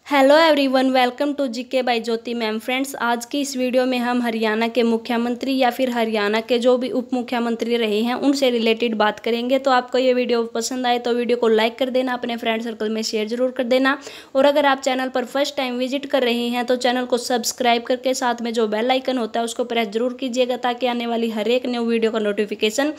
Hello everyone, welcome to GK by Jyoti ma'am. Friends, आज की इस वीडियो में हम हरियाणा के मुख्यमंत्री या फिर हरियाणा के जो भी उप मुख्यमंत्री रहे हैं उनसे रिलेटेड बात करेंगे। तो आपको ये वीडियो पसंद आए तो वीडियो को लाइक कर देना, अपने फ्रेंड सर्कल में शेयर जरूर कर देना। और अगर आप चैनल पर फर्स्ट टाइम विजिट कर रहे हैं तो चैनल को सब्सक्राइब करके साथ में जो बेल आइकन होता है उसको प्रेस जरूर कीजिएगा, ताकि आने वाली हर एक न्यू वीडियो का नोटिफिकेशन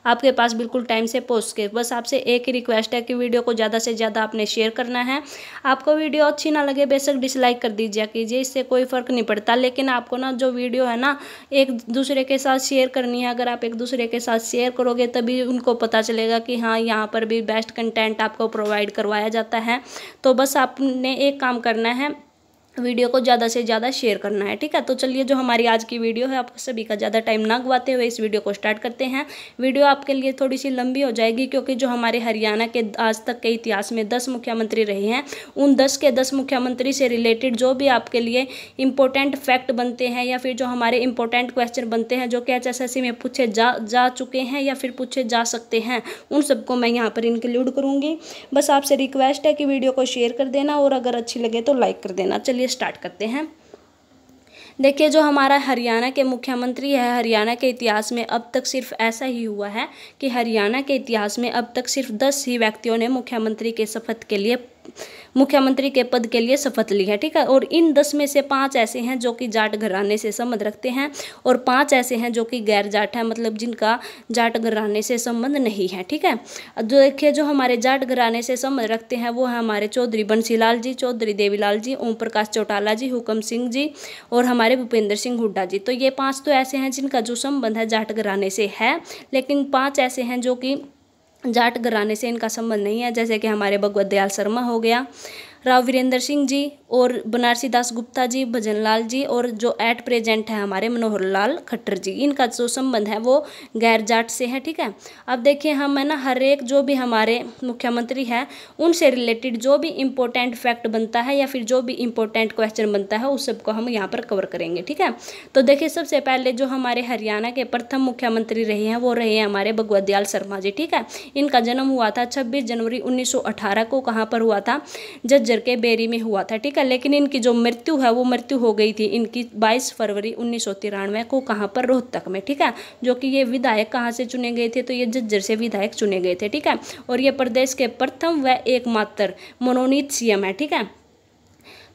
आपके पास बिल्कुल टाइम से पहुँच के। बस आपसे एक ही रिक्वेस्ट है कि वीडियो को ज़्यादा से ज़्यादा आपने शेयर करना है। आपको वीडियो अच्छी ना लगे बेशक डिसलाइक कर दीजिए कीजिए, इससे कोई फ़र्क नहीं पड़ता। लेकिन आपको ना जो वीडियो है ना एक दूसरे के साथ शेयर करनी है। अगर आप एक दूसरे के साथ शेयर करोगे तभी उनको पता चलेगा कि हाँ, यहाँ पर भी बेस्ट कंटेंट आपको प्रोवाइड करवाया जाता है। तो बस आपने एक काम करना है, वीडियो को ज़्यादा से ज़्यादा शेयर करना है, ठीक है। तो चलिए, जो हमारी आज की वीडियो है, आपको सभी का ज़्यादा टाइम ना गवाते हुए इस वीडियो को स्टार्ट करते हैं। वीडियो आपके लिए थोड़ी सी लंबी हो जाएगी, क्योंकि जो हमारे हरियाणा के आज तक के इतिहास में 10 मुख्यमंत्री रहे हैं, उन 10 के 10 मुख्यमंत्री से रिलेटेड जो भी आपके लिए इंपॉर्टेंट फैक्ट बनते हैं या फिर जो हमारे इंपॉर्टेंट क्वेश्चन बनते हैं जो कि HSSC में पूछे जा चुके हैं या फिर पूछे जा सकते हैं, उन सबको मैं यहाँ पर इंक्लूड करूँगी। बस आपसे रिक्वेस्ट है कि वीडियो को शेयर कर देना और अगर अच्छी लगे तो लाइक कर देना। चलिए स्टार्ट करते हैं। देखिए, जो हमारा हरियाणा के मुख्यमंत्री है, हरियाणा के इतिहास में अब तक सिर्फ ऐसा ही हुआ है कि हरियाणा के इतिहास में अब तक सिर्फ 10 ही व्यक्तियों ने मुख्यमंत्री के पद के लिए शपथ ली है, ठीक है। और इन 10 में से 5 ऐसे हैं जो कि जाट घराने से संबंध रखते हैं और 5 ऐसे हैं जो कि गैर जाट हैं, मतलब जिनका जाट घराने से संबंध नहीं है, ठीक है। जो देखिए, जो हमारे जाट घराने से संबंध रखते हैं वो है हमारे चौधरी बंसीलाल जी, चौधरी देवीलाल जी, ओम प्रकाश चौटाला जी, हुकम सिंह जी और हमारे भूपेंद्र सिंह हुड्डा जी। तो ये 5 तो ऐसे हैं जिनका जो संबंध है जाट घराने से है, लेकिन 5 ऐसे हैं जो कि जाट घराने से इनका संबंध नहीं है, जैसे कि हमारे भगवत दयाल शर्मा हो गया, राव वीरेंद्र सिंह जी और बनारसी दास गुप्ता जी, भजन लाल जी और जो एट प्रेजेंट है हमारे मनोहर लाल खट्टर जी। इनका जो संबंध है वो गैर जाट से है, ठीक है। अब देखिए, हम है ना हर एक जो भी हमारे मुख्यमंत्री है उनसे रिलेटेड जो भी इम्पोर्टेंट फैक्ट बनता है या फिर जो भी इम्पोर्टेंट क्वेश्चन बनता है उस सबको हम यहाँ पर कवर करेंगे, ठीक है। तो देखिए, सबसे पहले जो हमारे हरियाणा के प्रथम मुख्यमंत्री रहे हैं वो रहे हैं हमारे भगवत दयाल शर्मा जी, ठीक है। इनका जन्म हुआ था 26 जनवरी 1918 को। कहाँ पर हुआ था? झज्जर के बेरी में हुआ था, ठीक है। लेकिन इनकी जो मृत्यु है वो मृत्यु हो गई थी इनकी 22 फरवरी 1993 को। कहाँ पर? रोहतक में, ठीक है। जो कि ये विधायक कहाँ से चुने गए थे? तो ये झज्जर से विधायक चुने गए थे, ठीक है। और ये प्रदेश के प्रथम व एकमात्र मनोनीत CM है, ठीक है।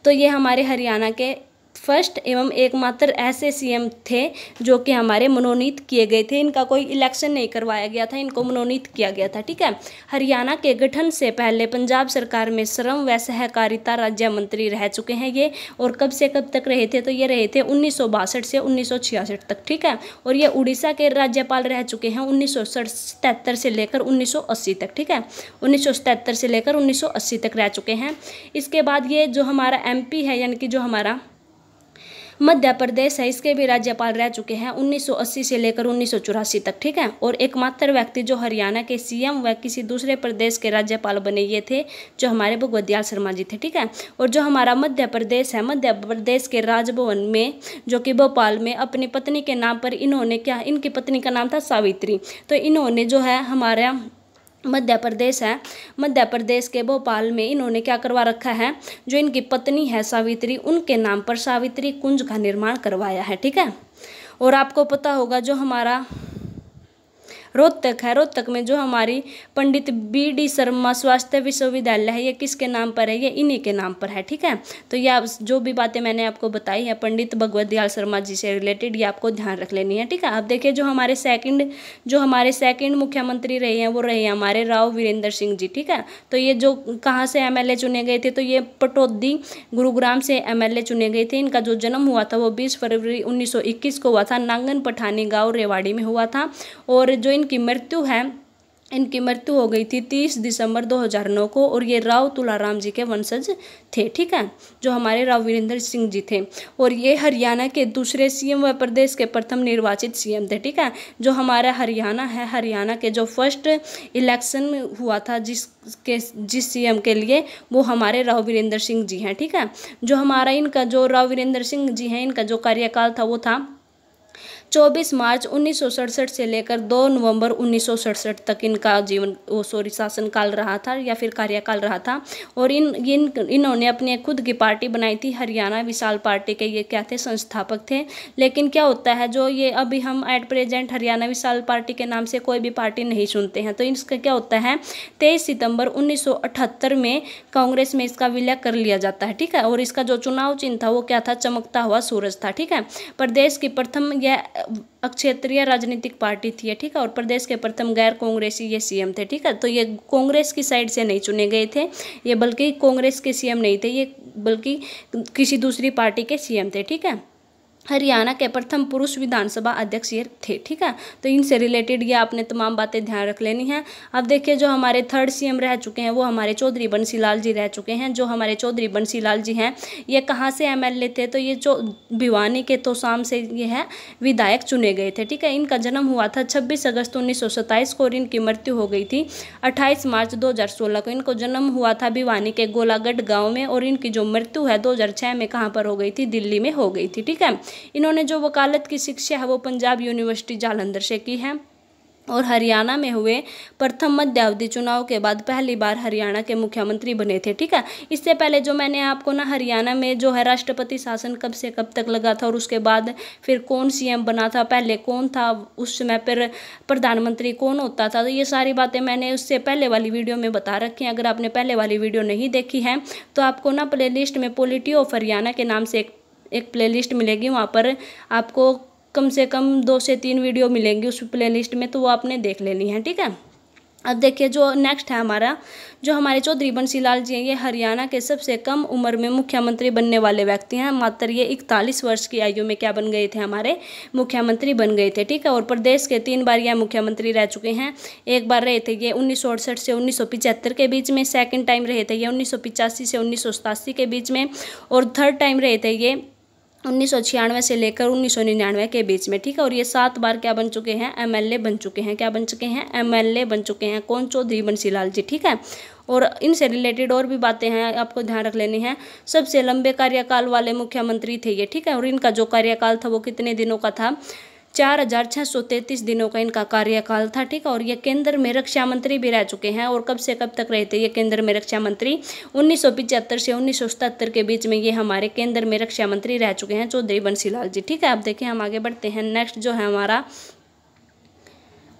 तो ये हमारे हरियाणा के फर्स्ट एवं एकमात्र ऐसे CM थे जो कि हमारे मनोनीत किए गए थे। इनका कोई इलेक्शन नहीं करवाया गया था, इनको मनोनीत किया गया था, ठीक है। हरियाणा के गठन से पहले पंजाब सरकार में श्रम व सहकारिता राज्य मंत्री रह चुके हैं ये। और कब से कब तक रहे थे? तो ये रहे थे 1962 से 1966 तक, ठीक है। और ये उड़ीसा के राज्यपाल रह चुके हैं 1977 से लेकर 1980 तक, ठीक है। 1977 से लेकर 1980 तक रह चुके हैं। इसके बाद ये जो हमारा MP है, यानी कि जो हमारा मध्य प्रदेश है, इसके भी राज्यपाल रह चुके हैं 1980 से लेकर 1984 तक, ठीक है। और एकमात्र व्यक्ति जो हरियाणा के CM व किसी दूसरे प्रदेश के राज्यपाल बने ये थे जो हमारे भगवत दयाल शर्मा जी थे, ठीक है। और जो हमारा मध्य प्रदेश है, मध्य प्रदेश के राजभवन में जो कि भोपाल में अपनी पत्नी के नाम पर इन्होंने क्या, इनकी पत्नी का नाम था सावित्री। तो इन्होंने जो है हमारा मध्य प्रदेश है, मध्य प्रदेश के भोपाल में इन्होंने क्या करवा रखा है, जो इनकी पत्नी है सावित्री, उनके नाम पर सावित्री कुंज का निर्माण करवाया है, ठीक है। और आपको पता होगा जो हमारा रोहतक है, रोहतक में जो हमारी पंडित BD शर्मा स्वास्थ्य विश्वविद्यालय है, ये किसके नाम पर है? ये इन्हीं के नाम पर है, ठीक है। तो ये आप जो भी बातें मैंने आपको बताई है पंडित भगवत दयाल शर्मा जी से रिलेटेड, ये आपको ध्यान रख लेनी है, ठीक है। अब देखिए, जो हमारे सेकंड मुख्यमंत्री रहे हैं वो रहे हैं हमारे राव वीरेंद्र सिंह जी, ठीक है। तो ये जो कहाँ से MLA चुने गए थे? तो ये पटौदी गुरुग्राम से MLA चुने गए थे। इनका जो जन्म हुआ था वो 20 फरवरी 1921 को हुआ था, नांगन पठानी गाँव रेवाड़ी में हुआ था। और जो इनकी मृत्यु हो गई थी 30 दिसंबर 2009 को। और ये राव तुलाराम जी के वंशज थे, ठीक है, जो हमारे राव वीरेंद्र सिंह जी थे। और ये हरियाणा के दूसरे CM व प्रदेश के प्रथम निर्वाचित CM थे, ठीक है। जो हमारा हरियाणा है, हरियाणा के जो फर्स्ट इलेक्शन हुआ था जिस CM के लिए, वो हमारे राव वीरेंद्र सिंह जी हैं, ठीक है। जो हमारा इनका जो राव वीरेंद्र सिंह जी हैं, इनका जो कार्यकाल था वो था 24 मार्च 1967 से लेकर 2 नवंबर 1967 तक इनका शासनकाल रहा था या फिर कार्यकाल रहा था। और इन्होंने अपनी खुद की पार्टी बनाई थी, हरियाणा विशाल पार्टी के ये क्या थे, संस्थापक थे। लेकिन क्या होता है, जो ये अभी हम at present Haryana Vishal party के नाम से कोई भी पार्टी नहीं सुनते हैं। तो इसका क्या होता है, 23 सितंबर 1978 में कांग्रेस में इसका विलय कर लिया जाता है, ठीक है। और इसका जो चुनाव चिन्ह था वो क्या था, चमकता हुआ सूरज था, ठीक है। प्रदेश की प्रथम यह अक्षेत्रीय राजनीतिक पार्टी थी, ठीक है। और प्रदेश के प्रथम गैर कांग्रेसी ये सीएम थे, ठीक है। तो ये कांग्रेस की साइड से नहीं चुने गए थे ये, बल्कि कांग्रेस के सीएम नहीं थे ये, बल्कि किसी दूसरी पार्टी के सीएम थे, ठीक है। हरियाणा के प्रथम पुरुष विधानसभा अध्यक्ष ये थे, ठीक है। तो इनसे रिलेटेड ये आपने तमाम बातें ध्यान रख लेनी है। अब देखिए, जो हमारे थर्ड सीएम रह चुके हैं वो हमारे चौधरी बंसी लाल जी रह चुके हैं। जो हमारे चौधरी बंसी लाल जी हैं ये कहाँ से एमएलए थे, तो ये जो भिवानी के तोशाम से ये है विधायक चुने गए थे, ठीक है। इनका जन्म हुआ था 26 अगस्त 1927 को और इनकी मृत्यु हो गई थी 28 मार्च 2016 को। इनको जन्म हुआ था भिवानी के गोलागढ़ गाँव में और इनकी जो मृत्यु है 2006 में कहाँ पर हो गई थी, दिल्ली में हो गई थी, ठीक है। इन्होंने जो वकालत की शिक्षा है वो पंजाब यूनिवर्सिटी जालंधर से की है। और हरियाणा में हुए प्रथम मध्यावधि चुनाव के बाद पहली बार हरियाणा के मुख्यमंत्री बने थे, ठीक है। इससे पहले जो मैंने आपको ना हरियाणा में जो है राष्ट्रपति शासन कब से कब तक लगा था और उसके बाद फिर कौन सीएम बना था, पहले कौन था उस समय, फिर प्रधानमंत्री कौन होता था, तो ये सारी बातें मैंने उससे पहले वाली वीडियो में बता रखी हैं। अगर आपने पहले वाली वीडियो नहीं देखी है तो आपको ना प्ले लिस्ट में पॉलिटी ऑफ हरियाणा के नाम से एक प्लेलिस्ट मिलेगी, वहाँ पर आपको कम से कम 2 से 3 वीडियो मिलेंगी उस प्लेलिस्ट में, तो वो आपने देख लेनी है, ठीक है। अब देखिए, जो नेक्स्ट है हमारा, जो हमारे चौधरी बंसी लाल जी हैं ये हरियाणा के सबसे कम उम्र में मुख्यमंत्री बनने वाले व्यक्ति हैं। मात्र ये 41 वर्ष की आयु में क्या बन गए थे, हमारे मुख्यमंत्री बन गए थे, ठीक है। और प्रदेश के 3 बार यह मुख्यमंत्री रह चुके हैं। एक बार रहे थे ये 1968 से 1975 के बीच में, सेकेंड टाइम रहे थे ये 1985 से 1987 के बीच में, और थर्ड टाइम रहे थे ये 1996 से लेकर 1999 के बीच में, ठीक है। और ये 7 बार क्या बन चुके हैं, एमएलए बन चुके हैं। क्या बन चुके हैं, एमएलए बन चुके हैं। कौन, चौधरी बंसी लाल जी, ठीक है। और इनसे रिलेटेड और भी बातें हैं आपको ध्यान रख लेनी है। सबसे लंबे कार्यकाल वाले मुख्यमंत्री थे ये, ठीक है। और इनका जो कार्यकाल था वो कितने दिनों का था, 4633 दिनों का इनका कार्यकाल था, ठीक है। और ये केंद्र में रक्षा मंत्री भी रह चुके हैं। और कब से कब तक रहे थे ये केंद्र में रक्षा मंत्री, 1975 से 1977 के बीच में ये हमारे केंद्र में रक्षा मंत्री रह चुके हैं चौधरी बंसी लाल जी, ठीक है। अब देखिए, हम आगे बढ़ते हैं। नेक्स्ट जो है हमारा,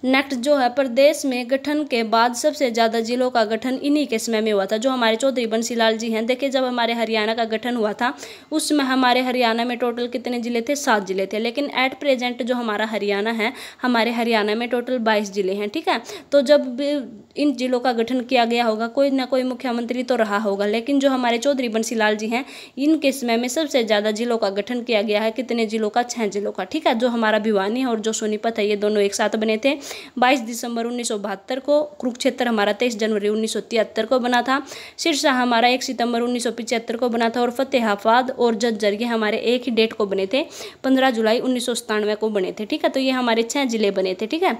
नेक्स्ट जो है, प्रदेश में गठन के बाद सबसे ज़्यादा जिलों का गठन इन्हीं के समय में हुआ था, जो हमारे चौधरी बंसी लाल जी हैं। देखिए, जब हमारे हरियाणा का गठन हुआ था उसमें हमारे हरियाणा में टोटल कितने ज़िले थे, 7 जिले थे। लेकिन एट प्रेजेंट जो हमारा हरियाणा है, हमारे हरियाणा में टोटल 22 जिले हैं, ठीक है। तो जब इन जिलों का गठन किया गया होगा कोई ना कोई मुख्यमंत्री तो रहा होगा, लेकिन जो हमारे चौधरी बंसी लाल जी हैं इनके समय में सबसे ज़्यादा जिलों का गठन किया गया है। कितने जिलों का, 6 जिलों का, ठीक है। जो हमारा भिवानी है और जो सोनीपत है ये दोनों एक साथ बने थे 22 दिसंबर 1972 को। कुरुक्षेत्र हमारा 23 जनवरी 1973 को बना था। सिरसा हमारा 1 सितंबर 1975 को बना था। और फतेहाबाद और झज्जर ये हमारे एक ही डेट को बने थे, 15 जुलाई 1997 को बने थे, ठीक है। तो ये हमारे 6 जिले बने थे, ठीक है।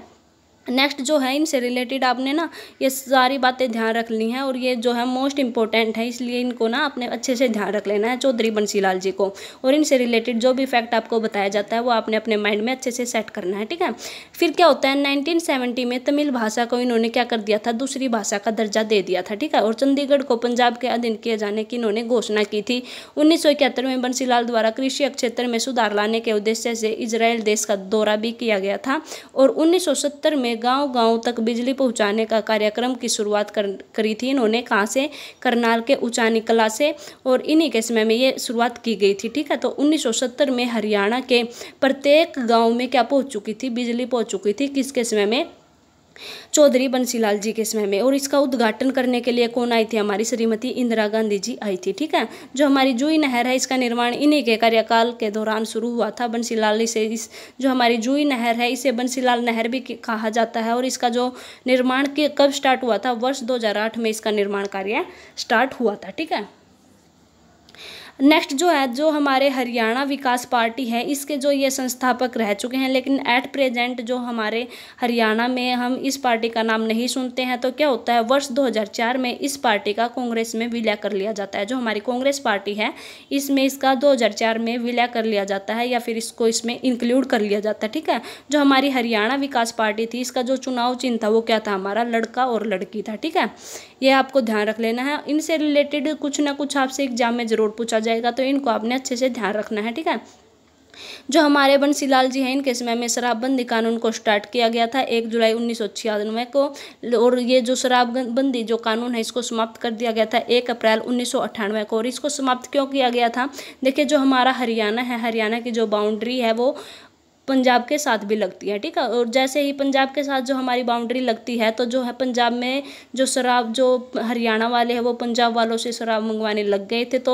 नेक्स्ट जो है, इनसे रिलेटेड आपने ना ये सारी बातें ध्यान रख ली हैं और ये जो है मोस्ट इंपॉर्टेंट है, इसलिए इनको ना आपने अच्छे से ध्यान रख लेना है चौधरी बंसी लाल जी को। और इनसे रिलेटेड जो भी फैक्ट आपको बताया जाता है वो आपने अपने माइंड में अच्छे से सेट करना है, ठीक है। फिर क्या होता है, 1970 में तमिल भाषा को इन्होंने क्या कर दिया था, दूसरी भाषा का दर्जा दे दिया था, ठीक है। और चंडीगढ़ को पंजाब के अधीन किए जाने की इन्होंने घोषणा की थी। 1971 में बंसी लाल द्वारा कृषि क्षेत्र में सुधार लाने के उद्देश्य से इजराइल देश का दौरा भी किया गया था। और 1970 में गांव-गांव तक बिजली पहुंचाने का कार्यक्रम की शुरुआत करी थी इन्होंने। कहाँ से, करनाल के उचानी कला से। और इन्हीं के समय में ये शुरुआत की गई थी, ठीक है। तो 1970 में हरियाणा के प्रत्येक गांव में क्या पहुंच चुकी थी, बिजली पहुंच चुकी थी। किसके समय में, चौधरी बंसी लाल जी के समय में। और इसका उद्घाटन करने के लिए कौन आई थी, हमारी श्रीमती इंदिरा गांधी जी आई थी, ठीक है। जो हमारी जुई नहर है इसका निर्माण इन्हीं के कार्यकाल के दौरान शुरू हुआ था। बंसी लाल से इस जो हमारी जुई नहर है इसे बंसी लाल नहर भी कहा जाता है। और इसका जो निर्माण कब स्टार्ट हुआ था, वर्ष 2008 में इसका निर्माण कार्य स्टार्ट हुआ था, ठीक है। नेक्स्ट जो है, जो हमारे हरियाणा विकास पार्टी है, इसके जो ये संस्थापक रह चुके हैं, लेकिन एट प्रेजेंट जो हमारे हरियाणा में हम इस पार्टी का नाम नहीं सुनते हैं। तो क्या होता है, वर्ष 2004 में इस पार्टी का कांग्रेस में विलय कर लिया जाता है। जो हमारी कांग्रेस पार्टी है, इसमें इसका 2004 में विलय कर लिया जाता है, या फिर इसको इसमें इंक्लूड कर लिया जाता है। ठीक है, जो हमारी हरियाणा विकास पार्टी थी, इसका जो चुनाव चिन्ह था वो क्या था, हमारा लड़का और लड़की था। ठीक है, ये आपको ध्यान रख लेना है। इनसे रिलेटेड कुछ ना कुछ आपसे एग्जाम में जरूर पूछा जाएगा, तो इनको आपने अच्छे से ध्यान रखना है। ठीक है, जो हमारे बंसीलाल जी हैं, इनके समय में शराबबंदी कानून को स्टार्ट किया गया था 1 जुलाई 1996 को, और ये जो शराबबंदी जो कानून है, इसको समाप्त कर दिया गया था 1 अप्रैल 1998 को। और इसको समाप्त क्यों किया गया था, देखिए जो हमारा हरियाणा है, हरियाणा की जो बाउंड्री है वो पंजाब के साथ भी लगती है। ठीक है, और जैसे ही पंजाब के साथ जो हमारी बाउंड्री लगती है, तो जो है पंजाब में जो शराब, जो हरियाणा वाले हैं वो पंजाब वालों से शराब मंगवाने लग गए थे। तो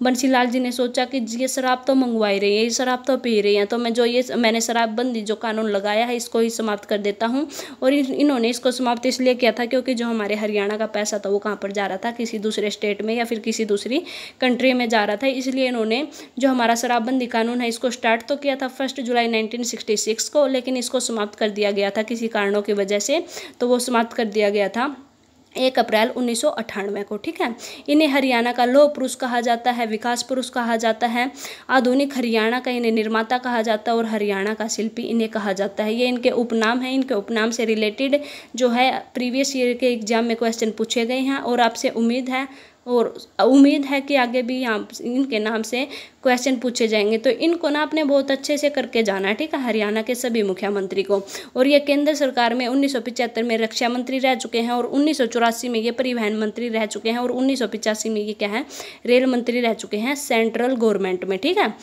बंसीलाल जी ने सोचा कि ये शराब तो मंगवा रही है, ये शराब तो पी रही हैं, तो मैंने शराबबंदी जो कानून लगाया है, इसको ही समाप्त कर देता हूँ। और इन्होंने इसको समाप्त इसलिए किया था क्योंकि जो हमारे हरियाणा का पैसा था वो कहाँ पर जा रहा था, किसी दूसरे स्टेट में या फिर किसी दूसरी कंट्री में जा रहा था। इसलिए इन्होंने जो हमारा शराबबंदी कानून है, इसको स्टार्ट तो किया था 1 जुलाई 1966 को, लेकिन इसको समाप्त कर दिया गया था किसी कारणों की वजह से। तो वो समाप्त कर दिया गया था 1 अप्रैल 1998 को। ठीक है, इन्हें हरियाणा का लौह पुरुष कहा जाता है, विकास पुरुष कहा जाता है, आधुनिक हरियाणा का इन्हें निर्माता कहा जाता है, और हरियाणा का शिल्पी इन्हें कहा जाता है। ये इनके उपनाम हैं। इनके उपनाम से रिलेटेड जो है प्रीवियस ईयर के एग्जाम में क्वेश्चन पूछे गए हैं, और आपसे उम्मीद है कि आगे भी यहाँ इनके नाम से क्वेश्चन पूछे जाएंगे। तो इनको ना आपने बहुत अच्छे से करके जाना है। ठीक है, हरियाणा के सभी मुख्यमंत्री को। और ये केंद्र सरकार में 1975 में रक्षा मंत्री रह चुके हैं, और 1984 में ये परिवहन मंत्री रह चुके हैं, और 1985 में ये क्या है, रेल मंत्री रह चुके हैं सेंट्रल गवर्नमेंट में। ठीक है,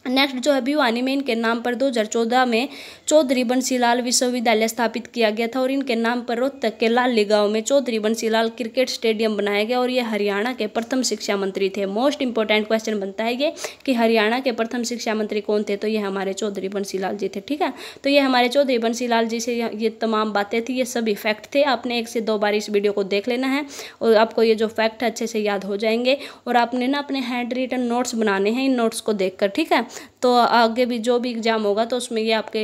नेक्स्ट जो है, भिवानी में इनके नाम पर 2014 में चौधरी बंसीलाल विश्वविद्यालय स्थापित किया गया था, और इनके नाम पर रोहतक के लाली गांव में चौधरी बंसीलाल क्रिकेट स्टेडियम बनाया गया। और ये हरियाणा के प्रथम शिक्षा मंत्री थे। मोस्ट इंपॉर्टेंट क्वेश्चन बनता है ये कि हरियाणा के प्रथम शिक्षा मंत्री कौन थे, तो ये हमारे चौधरी बंसीलाल जी थे। ठीक है, तो ये हमारे चौधरी बंसीलाल जी से ये तमाम बातें थी, ये सभी फैक्ट थे। आपने 1 से 2 बार इस वीडियो को देख लेना है, और आपको ये जो फैक्ट अच्छे से याद हो जाएंगे। और आपने ना अपने हैंड रिटन नोट्स बनाने हैं इन नोट्स को देखकर। ठीक है, तो आगे भी जो भी एग्जाम होगा तो उसमें ये आपके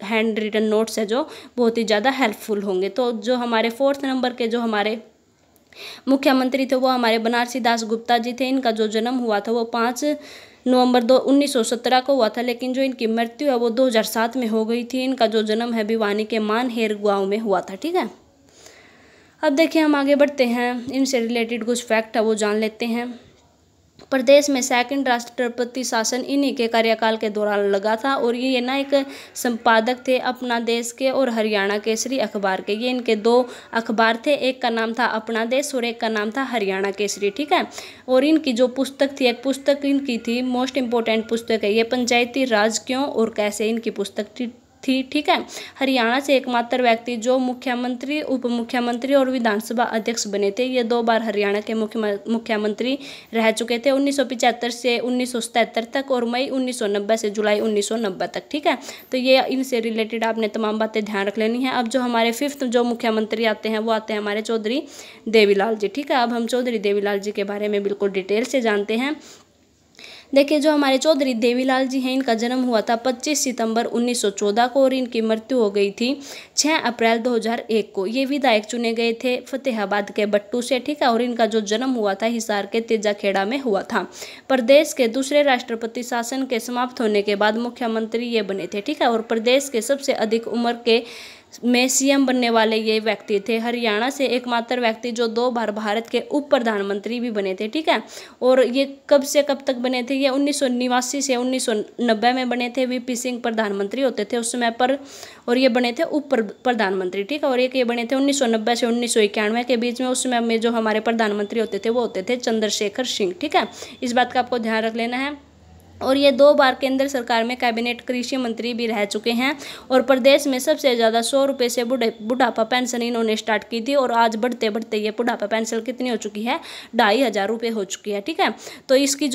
हैंड रिटन नोट्स है जो बहुत ही ज़्यादा हेल्पफुल होंगे। तो जो हमारे 4th नंबर के जो हमारे मुख्यमंत्री थे वो हमारे बनारसी दास गुप्ता जी थे। इनका जो जन्म हुआ था वो 5 नवंबर 1917 को हुआ था, लेकिन जो इनकी मृत्यु है वो 2007 में हो गई थी। इनका जो जन्म है भिवानी के मानहेर गाँव में हुआ था। ठीक है, अब देखिए हम आगे बढ़ते हैं, इनसे रिलेटेड कुछ फैक्ट है वो जान लेते हैं। प्रदेश में 2nd राष्ट्रपति शासन इन्हीं के कार्यकाल के दौरान लगा था, और ये ना एक संपादक थे अपना देश के और हरियाणा केसरी अखबार के। ये इनके 2 अखबार थे, एक का नाम था अपना देश और एक का नाम था हरियाणा केसरी। ठीक है, और इनकी जो पुस्तक थी, एक पुस्तक इनकी थी, मोस्ट इंपॉर्टेंट पुस्तक है ये, पंचायती राज क्यों और कैसे, इनकी पुस्तक थी। ठीक है, हरियाणा से एकमात्र व्यक्ति जो मुख्यमंत्री, उप मुख्यमंत्री और विधानसभा अध्यक्ष बने थे। ये 2 बार हरियाणा के मुख्यमंत्री रह चुके थे, 1975 से 1977 तक, और मई 1990 से जुलाई 1990 तक। ठीक है, तो ये इनसे रिलेटेड आपने तमाम बातें ध्यान रख लेनी है। अब जो हमारे 5th जो मुख्यमंत्री आते हैं वो आते हैं हमारे चौधरी देवीलाल जी। ठीक है, अब हम चौधरी देवीलाल जी के बारे में बिल्कुल डिटेल से जानते हैं। देखिए, जो हमारे चौधरी देवीलाल जी हैं, इनका जन्म हुआ था 25 सितंबर 1914 को, और इनकी मृत्यु हो गई थी 6 अप्रैल 2001 को। ये विधायक चुने गए थे फतेहाबाद के बट्टू से। ठीक है, और इनका जो जन्म हुआ था हिसार के तेजाखेड़ा में हुआ था। प्रदेश के दूसरे राष्ट्रपति शासन के समाप्त होने के बाद मुख्यमंत्री ये बने थे। ठीक है, और प्रदेश के सबसे अधिक उम्र के में सीएम बनने वाले ये व्यक्ति थे। हरियाणा से एकमात्र व्यक्ति जो 2 बार भारत के उप प्रधानमंत्री भी बने थे। ठीक है, और ये कब से कब तक बने थे, ये 1989 से 1990 में बने थे। वीपी सिंह प्रधानमंत्री होते थे उस समय पर, और ये बने थे उप प्रधानमंत्री। ठीक है, और एक ये बने थे 1990 से 1991 के बीच में। उस समय में जो हमारे प्रधानमंत्री होते थे वो होते थे चंद्रशेखर सिंह। ठीक है, इस बात का आपको ध्यान रख लेना है। और ये 2 बार केंद्र सरकार में कैबिनेट कृषि मंत्री भी रह चुके हैं, और प्रदेश में सबसे ज़्यादा 100 रुपये से बुढ़ापा पेंशन इन्होंने स्टार्ट की थी, और आज बढ़ते बढ़ते ये बुढ़ापा पेंशन कितनी हो चुकी है, 2500 रुपये हो चुकी है। ठीक है, तो इसकी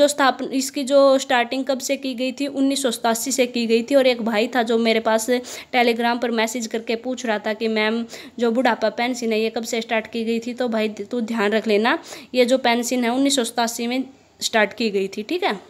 जो स्टार्टिंग कब से की गई थी, 1987 से की गई थी। और एक भाई था जो मेरे पास टेलीग्राम पर मैसेज करके पूछ रहा था कि मैम जो बुढ़ापा पेंशन है ये कब से स्टार्ट की गई थी, तो भाई तू ध्यान रख लेना, ये जो पेंशन है 1987 में स्टार्ट की गई थी, ठीक है।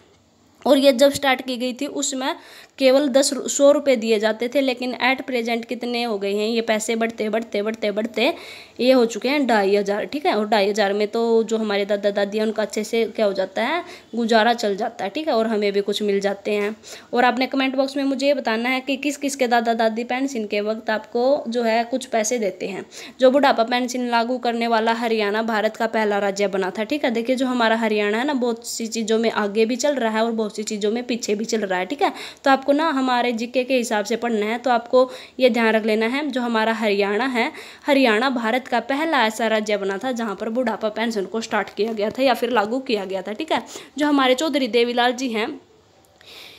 और ये जब स्टार्ट की गई थी उसमें केवल 100 रुपये दिए जाते थे, लेकिन एट प्रेजेंट कितने हो गए हैं ये पैसे, बढ़ते बढ़ते बढ़ते बढ़ते ये हो चुके हैं 2500, ठीक है। और 2500 में तो जो हमारे दादा दादी हैं उनका अच्छे से क्या हो जाता है, गुजारा चल जाता है, ठीक है, और हमें भी कुछ मिल जाते हैं। और आपने कमेंट बॉक्स में मुझे ये बताना है कि किस किस के दादा दादी पेंशन के वक्त आपको जो है कुछ पैसे देते हैं। जो बुढ़ापा पेंशन लागू करने वाला हरियाणा भारत का पहला राज्य बना था, ठीक है। देखिए जो हमारा हरियाणा है ना, बहुत सी चीज़ों में आगे भी चल रहा है और बहुत सी चीज़ों में पीछे भी चल रहा है, ठीक है। तो आपको ना हमारे जीके के हिसाब से पढ़ना है, तो आपको ये ध्यान रख लेना है, जो हमारा हरियाणा है, हरियाणा भारत का पहला ऐसा राज्य बना था जहाँ पर बुढ़ापा पेंशन को स्टार्ट किया गया था या फिर लागू किया गया था, ठीक है। जो हमारे चौधरी देवीलाल जी हैं,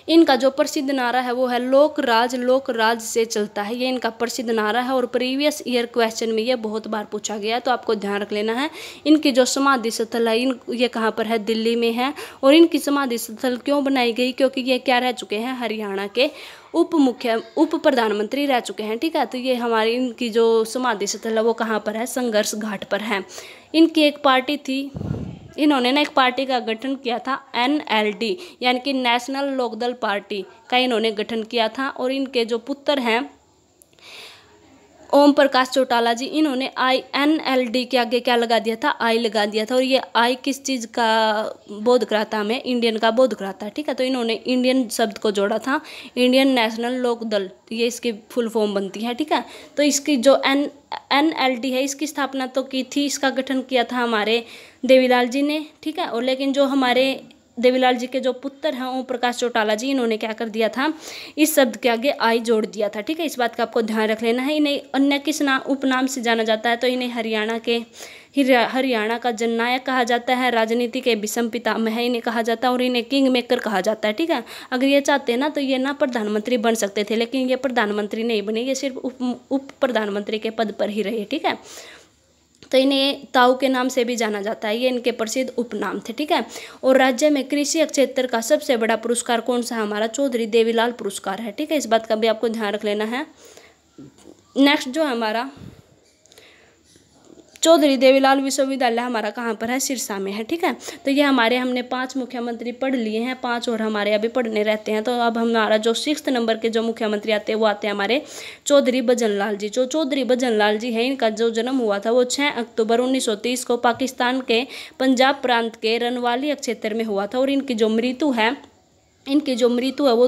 इनका जो प्रसिद्ध नारा है वो है लोक राज से चलता है, ये इनका प्रसिद्ध नारा है। और प्रीवियस ईयर क्वेश्चन में ये बहुत बार पूछा गया है, तो आपको ध्यान रख लेना है। इनकी जो समाधि स्थल है ये कहाँ पर है, दिल्ली में है। और इनकी समाधि स्थल क्यों बनाई गई, क्योंकि ये क्या रह चुके हैं, हरियाणा के उप प्रधानमंत्री रह चुके हैं, ठीक है। तो ये हमारी इनकी जो समाधि स्थल है वो कहाँ पर है, संघर्ष घाट पर है। इनकी एक पार्टी थी, इन्होंने ना एक पार्टी का गठन किया था, NLD यानी कि नेशनल लोकदल पार्टी का इन्होंने गठन किया था। और इनके जो पुत्र हैं ओम प्रकाश चौटाला जी, इन्होंने NLD के आगे क्या लगा दिया था, I लगा दिया था। और ये I किस चीज़ का बोध कराता हमें, इंडियन का बोध कराता है, ठीक है। तो इन्होंने इंडियन शब्द को जोड़ा था, इंडियन नेशनल लोक दल, ये इसकी फुल फॉर्म बनती है, ठीक है। तो इसकी जो NLD है इसकी स्थापना तो की थी, इसका गठन किया था हमारे देवीलाल जी ने, ठीक है। और लेकिन जो हमारे देवीलाल जी के जो पुत्र हैं ओम प्रकाश चौटाला जी, इन्होंने क्या कर दिया था, इस शब्द के आगे आई जोड़ दिया था, ठीक है। इस बात का आपको ध्यान रख लेना है। इन्हें अन्य किस उपनाम से जाना जाता है, तो इन्हें हरियाणा का जननायक कहा जाता है, राजनीति के विषम पितामह इन्हें कहा जाता है, और इन्हें किंग मेकर कहा जाता है, ठीक है। अगर ये चाहते हैं ना तो ये ना प्रधानमंत्री बन सकते थे, लेकिन ये प्रधानमंत्री नहीं बने, ये सिर्फ उप प्रधानमंत्री के पद पर ही रहे, ठीक है। तो इन्हें ताऊ के नाम से भी जाना जाता है, ये इनके प्रसिद्ध उपनाम थे, ठीक है। और राज्य में कृषि क्षेत्र का सबसे बड़ा पुरस्कार कौन सा है, हमारा चौधरी देवीलाल पुरस्कार है, ठीक है। इस बात का भी आपको ध्यान रख लेना है। नेक्स्ट जो हमारा चौधरी देवीलाल विश्वविद्यालय हमारा कहाँ पर है, सिरसा में है, ठीक है। तो ये हमारे हमने 5 मुख्यमंत्री पढ़ लिए हैं, 5 और हमारे अभी पढ़ने रहते हैं। तो अब हमारा जो 6th नंबर के जो मुख्यमंत्री आते हैं वो आते हैं हमारे चौधरी भजनलाल जी। जो चौधरी भजनलाल जी हैं, इनका जो जन्म हुआ था वो 6 अक्टूबर 1930 को पाकिस्तान के पंजाब प्रांत के रनवाली क्षेत्र में हुआ था। और इनकी जो मृत्यु है वो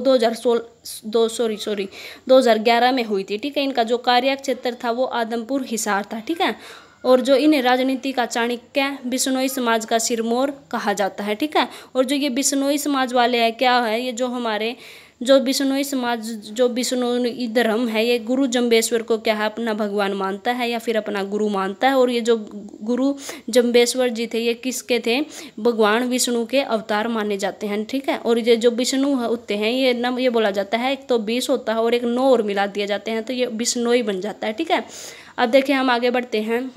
2011 में हुई थी, ठीक है। इनका जो कार्य क्षेत्र था वो आदमपुर हिसार था, ठीक है। और जो इन्हें राजनीति का चाणक्य, बिश्नोई समाज का सिरमौर कहा जाता है, ठीक है। और जो ये बिश्नोई समाज वाले हैं, क्या है ये, जो हमारे जो बिश्नोई समाज, जो बिश्नोई धर्म है, ये गुरु जम्बेश्वर को क्या है, अपना भगवान मानता है या फिर अपना गुरु मानता है। और ये जो गुरु जम्बेश्वर जी थे ये किसके थे, भगवान विष्णु के अवतार माने जाते हैं, ठीक है। और ये जो विष्णु होते हैं ये बोला जाता है, एक तो 20 होता है और एक 9 और मिला दिए जाते हैं, तो ये बिश्नोई बन जाता है, ठीक है। अब देखिए हम आगे बढ़ते हैं।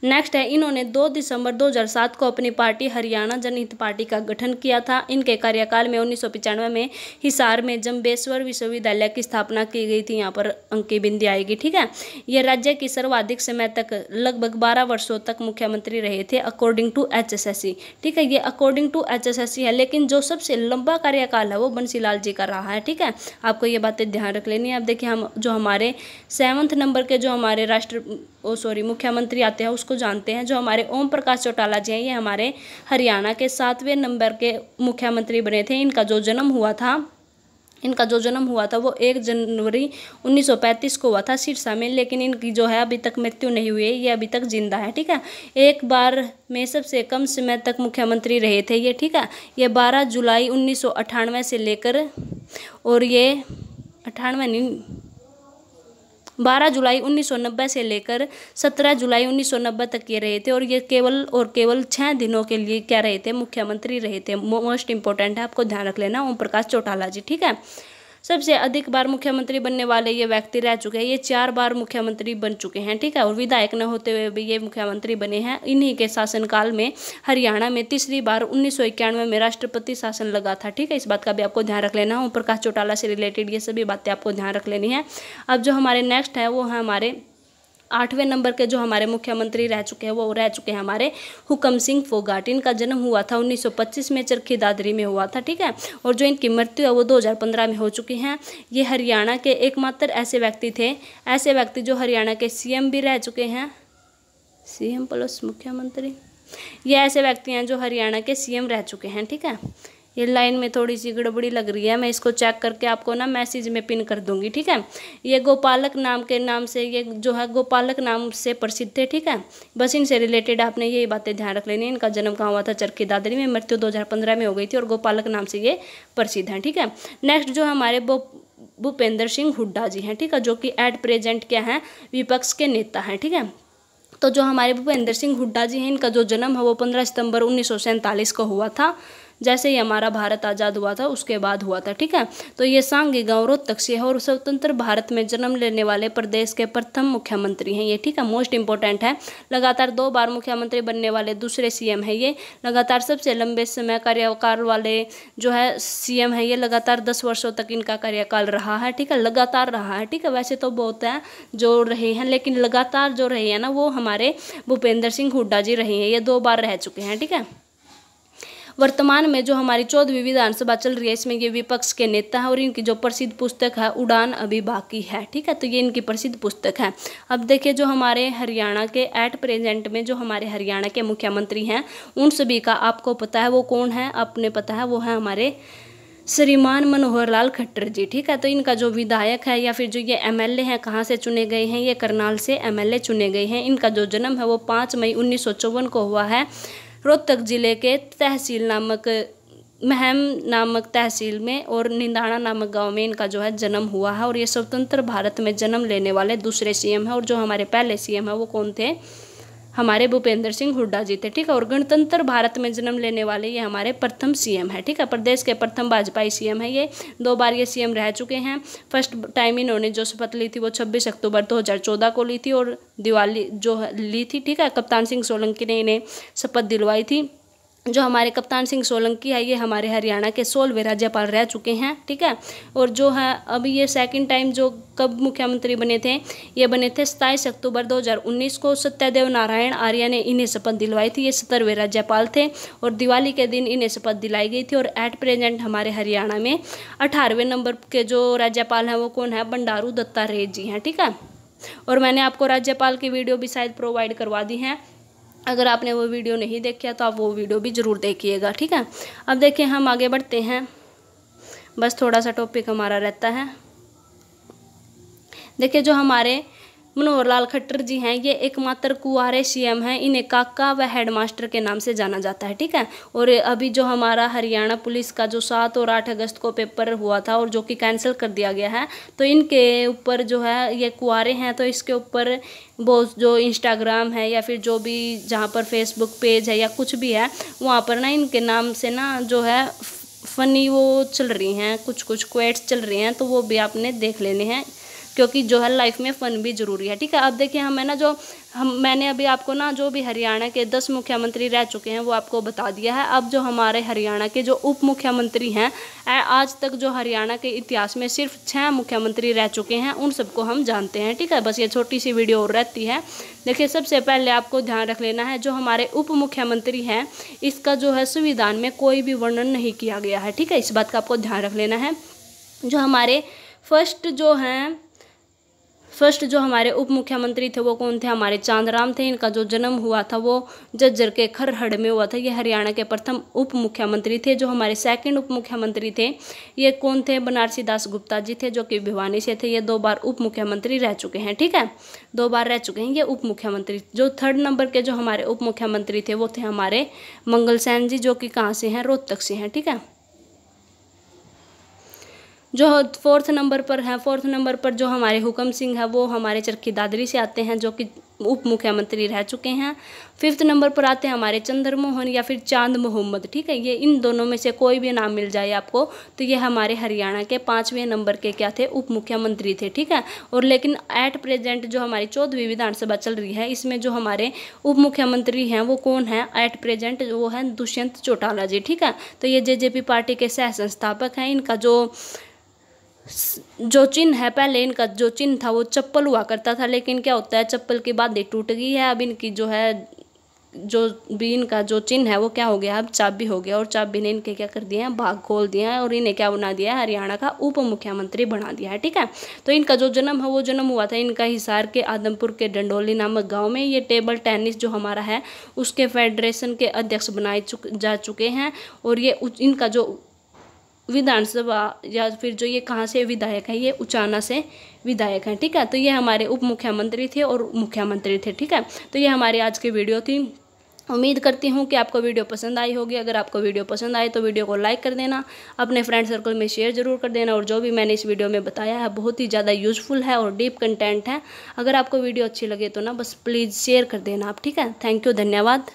नेक्स्ट है, इन्होंने 2 दिसंबर 2007 को अपनी पार्टी हरियाणा जनहित पार्टी का गठन किया था। इनके कार्यकाल में 1995 में हिसार में जम्बेश्वर विश्वविद्यालय की स्थापना की गई थी। यहाँ पर अंक की बिंदी आएगी, ठीक है। ये राज्य की सर्वाधिक समय तक लगभग 12 वर्षों तक मुख्यमंत्री रहे थे अकॉर्डिंग टू HSSC, ठीक है। ये अकॉर्डिंग टू HSSC है, लेकिन जो सबसे लंबा कार्यकाल है वो बंसीलाल जी का रहा है, ठीक है। आपको ये बातें ध्यान रख लेनी है। अब देखिए हम जो हमारे 7th नंबर के जो हमारे मुख्यमंत्री आते हैं उसको जानते हैं। जो हमारे ओम प्रकाश चौटाला जी हैं, ये हमारे हरियाणा के 7वें नंबर के मुख्यमंत्री बने थे। इनका जो जन्म हुआ था वो 1 जनवरी 1935 को हुआ था सिरसा में, लेकिन इनकी जो है अभी तक मृत्यु नहीं हुई है, ये अभी तक जिंदा है, ठीक है। एक बार में सबसे कम समय तक मुख्यमंत्री रहे थे ये, ठीक है। ये 12 जुलाई 1998 से लेकर, और ये 12 जुलाई 1990 से लेकर 17 जुलाई 1990 तक ये रहे थे। और ये केवल 6 दिनों के लिए क्या रहे थे, मुख्यमंत्री रहे थे। मोस्ट इंपॉर्टेंट है, आपको ध्यान रख लेना, ओम प्रकाश चौटाला जी, ठीक है। सबसे अधिक बार मुख्यमंत्री बनने वाले ये व्यक्ति रह चुके हैं, ये 4 बार मुख्यमंत्री बन चुके हैं, ठीक है। और विधायक न होते हुए भी ये मुख्यमंत्री बने हैं। इन्हीं के शासनकाल में हरियाणा में तीसरी बार 1991 में राष्ट्रपति शासन लगा था, ठीक है। इस बात का भी आपको ध्यान रख लेना। ओम प्रकाश चौटाला से रिलेटेड ये सभी बातें आपको ध्यान रख लेनी है। अब जो हमारे नेक्स्ट है वो है हमारे 8वें नंबर के जो हमारे मुख्यमंत्री रह चुके हैं वो रह चुके हैं हमारे हुकम सिंह फोगाट। इनका जन्म हुआ था 1925 में, चरखी दादरी में हुआ था, ठीक है। और जो इनकी मृत्यु है वो 2015 में हो चुकी हैं। ये हरियाणा के एकमात्र ऐसे व्यक्ति जो हरियाणा के सीएम भी रह चुके हैं, सीएम प्लस मुख्यमंत्री, ये ऐसे व्यक्ति हैं जो हरियाणा के सीएम रह चुके हैं, ठीक है। ये लाइन में थोड़ी सी गड़बड़ी लग रही है, मैं इसको चेक करके आपको ना मैसेज में पिन कर दूंगी, ठीक है। ये गोपालक नाम के नाम से, ये जो है गोपालक नाम से प्रसिद्ध थे, ठीक है। बस इनसे रिलेटेड आपने यही बातें ध्यान रख लेनी। इनका जन्म कहाँ हुआ था? चरखी दादरी में, मृत्यु 2015 में हो गई थी और गोपालक नाम से ये प्रसिद्ध हैं, ठीक है। नेक्स्ट जो हमारे भूपेंद्र सिंह हुड्डा जी हैं, ठीक है, जो कि एट प्रेजेंट क्या हैं? विपक्ष के नेता हैं, ठीक है। तो जो हमारे भूपेंद्र सिंह हुड्डा जी हैं, इनका जो जन्म है वो 15 सितंबर 1947 को हुआ था, जैसे ही हमारा भारत आज़ाद हुआ था उसके बाद हुआ था, ठीक है। तो ये सांगी गांव रोहतक से है और स्वतंत्र भारत में जन्म लेने वाले प्रदेश के प्रथम मुख्यमंत्री हैं ये, ठीक है। मोस्ट इंपॉर्टेंट है, लगातार 2 बार मुख्यमंत्री बनने वाले दूसरे सीएम है ये, लगातार सबसे लंबे समय कार्यकाल वाले जो है सीएम है ये, लगातार 10 वर्षों तक इनका कार्यकाल रहा है, ठीक है, लगातार रहा है, ठीक है। वैसे तो बहुत है जो रहे हैं, लेकिन लगातार जो रहे हैं ना वो हमारे भूपेंद्र सिंह हुड्डा जी रहे हैं, ये 2 बार रह चुके हैं, ठीक है। वर्तमान में जो हमारी 14वीं विधानसभा चल रही है इसमें ये विपक्ष के नेता है और इनकी जो प्रसिद्ध पुस्तक है उड़ान अभी बाकी है, ठीक है। तो ये इनकी प्रसिद्ध पुस्तक है। अब देखिए जो हमारे हरियाणा के एट प्रेजेंट में जो हमारे हरियाणा के मुख्यमंत्री हैं उन सभी का आपको पता है वो कौन है? आपने पता है वो है हमारे श्रीमान मनोहर लाल खट्टर जी, ठीक है। तो इनका जो विधायक है या फिर जो ये एमएलए हैं कहाँ से चुने गए हैं? ये करनाल से एमएलए चुने गए हैं। इनका जो जन्म है वो 5 मई 1954 को हुआ है, रोहतक जिले के महम नामक तहसील में और निंदाना नामक गांव में इनका जो है जन्म हुआ है। और ये स्वतंत्र भारत में जन्म लेने वाले दूसरे सीएम हैं। और जो हमारे पहले सीएम है वो कौन थे? हमारे भूपेंद्र सिंह हुड्डा जी थे, ठीक है। और गणतंत्र भारत में जन्म लेने वाले ये हमारे प्रथम सीएम है, ठीक है। प्रदेश के प्रथम भाजपाई सीएम है ये, 2 बार ये सीएम रह चुके हैं। फर्स्ट टाइम इन्होंने जो शपथ ली थी वो 26 अक्टूबर 2014 को ली थी और दिवाली जो ली थी, ठीक है। कप्तान सिंह सोलंकी ने इन्हें शपथ दिलवाई थी। जो हमारे कप्तान सिंह सोलंकी है ये हमारे हरियाणा के 16वें राज्यपाल रह चुके हैं, ठीक है। और जो है अभी ये सेकंड टाइम जो कब मुख्यमंत्री बने थे? ये बने थे 27 अक्टूबर 2019 को। सत्यदेव नारायण आर्य ने इन्हें शपथ दिलवाई थी। ये 17वें राज्यपाल थे और दिवाली के दिन इन्हें शपथ दिलाई गई थी। और एट प्रेजेंट हमारे हरियाणा में 18वें नंबर के जो राज्यपाल हैं वो कौन है? बंडारू दत्तात्रेय जी हैं, ठीक है। और मैंने आपको राज्यपाल की वीडियो भी शायद प्रोवाइड करवा दी है, अगर आपने वो वीडियो नहीं देखी तो आप वो वीडियो भी ज़रूर देखिएगा, ठीक है। अब देखिए हम आगे बढ़ते हैं, बस थोड़ा सा टॉपिक हमारा रहता है। देखिए जो हमारे मनोहर लाल खट्टर जी हैं ये एकमात्र कुंवारे सीएम हैं। इन्हें काका व हेडमास्टर के नाम से जाना जाता है, ठीक है। और अभी जो हमारा हरियाणा पुलिस का जो 7 और 8 अगस्त को पेपर हुआ था और जो कि कैंसिल कर दिया गया है, तो इनके ऊपर जो है ये कुंवारे हैं तो इसके ऊपर बहुत जो इंस्टाग्राम है या फिर जो भी जहाँ पर फेसबुक पेज है या कुछ भी है वहाँ पर ना इनके नाम से ना जो है फ़नी वो चल रही हैं, कुछ क्वेट्स चल रही हैं, तो वो भी आपने देख लेने हैं क्योंकि जो है लाइफ में फ़न भी ज़रूरी है, ठीक है। अब देखिए मैंने अभी आपको ना जो भी हरियाणा के 10 मुख्यमंत्री रह चुके हैं वो आपको बता दिया है। अब जो हमारे हरियाणा के जो उप मुख्यमंत्री हैं आज तक जो हरियाणा के इतिहास में सिर्फ 6 मुख्यमंत्री रह चुके हैं, उन सबको हम जानते हैं, ठीक है। बस ये छोटी सी वीडियो और रहती है। देखिए सबसे पहले आपको ध्यान रख लेना है जो हमारे उप मुख्यमंत्री हैं इसका जो है संविधान में कोई भी वर्णन नहीं किया गया है, ठीक है। इस बात का आपको ध्यान रख लेना है। जो हमारे फर्स्ट जो हमारे उप मुख्यमंत्री थे वो कौन थे? हमारे चांदराम थे। इनका जो जन्म हुआ था वो झज्जर के खरहड़ में हुआ था। ये हरियाणा के प्रथम उप मुख्यमंत्री थे। जो हमारे सेकंड उप मुख्यमंत्री थे ये कौन थे? बनारसी दास गुप्ता जी थे जो कि भिवानी से थे। ये 2 बार उप मुख्यमंत्री रह चुके हैं, ठीक है, 2 बार रह चुके हैं ये उप मुख्यमंत्री। जो 3rd नंबर के जो हमारे उप मुख्यमंत्री थे वो थे हमारे मंगल सेन जी जो कि कहाँ से हैं? रोहतक से हैं, ठीक है। जो 4th नंबर पर जो हमारे हुकम सिंह है वो हमारे चरखी दादरी से आते हैं जो कि उप मुख्यमंत्री रह चुके हैं। 5th नंबर पर आते हैं हमारे चंद्रमोहन या फिर चांद मोहम्मद, ठीक है। ये इन दोनों में से कोई भी नाम मिल जाए आपको तो ये हमारे हरियाणा के 5वें नंबर के क्या थे? उप मुख्यमंत्री थे, ठीक है। और लेकिन एट प्रेजेंट जो हमारी 14वीं विधानसभा चल रही है इसमें जो हमारे उप मुख्यमंत्री हैं वो कौन है एट प्रेजेंट? वो है दुष्यंत चौटाला जी, ठीक है। तो ये जेजेपी पार्टी के सह संस्थापक हैं। इनका जो जो चिन्ह है, पहले इनका जो चिन्ह था वो चप्पल हुआ करता था, लेकिन क्या होता है चप्पल की बातें टूट गई है। अब इनकी जो है जो भी इनका जो चिन्ह है वो क्या हो गया, अब चाबी हो गया। और चाबी ने इनके क्या कर दिया है, भाग खोल दिया है और इन्हें क्या बना दिया है, हरियाणा का उप मुख्यमंत्री बना दिया है। ठीक है, तो इनका जो जन्म है वो जन्म हुआ था इनका हिसार के आदमपुर के डंडोली नामक गांव में। ये टेबल टेनिस जो हमारा है उसके फेडरेशन के अध्यक्ष बनाए जा चुके हैं। और ये इनका जो विधानसभा या फिर जो ये कहाँ से विधायक है, ये उचाना से विधायक हैं। ठीक है, तो ये हमारे उप मुख्यमंत्री थे और मुख्यमंत्री थे। ठीक है, तो ये हमारी आज की वीडियो थी। उम्मीद करती हूँ कि आपको वीडियो पसंद आई होगी। अगर आपको वीडियो पसंद आए तो वीडियो को लाइक कर देना, अपने फ्रेंड सर्कल में शेयर जरूर कर देना। और जो भी मैंने इस वीडियो में बताया है बहुत ही ज़्यादा यूजफुल है और डीप कंटेंट है। अगर आपको वीडियो अच्छी लगे तो ना बस प्लीज़ शेयर कर देना आप। ठीक है, थैंक यू, धन्यवाद।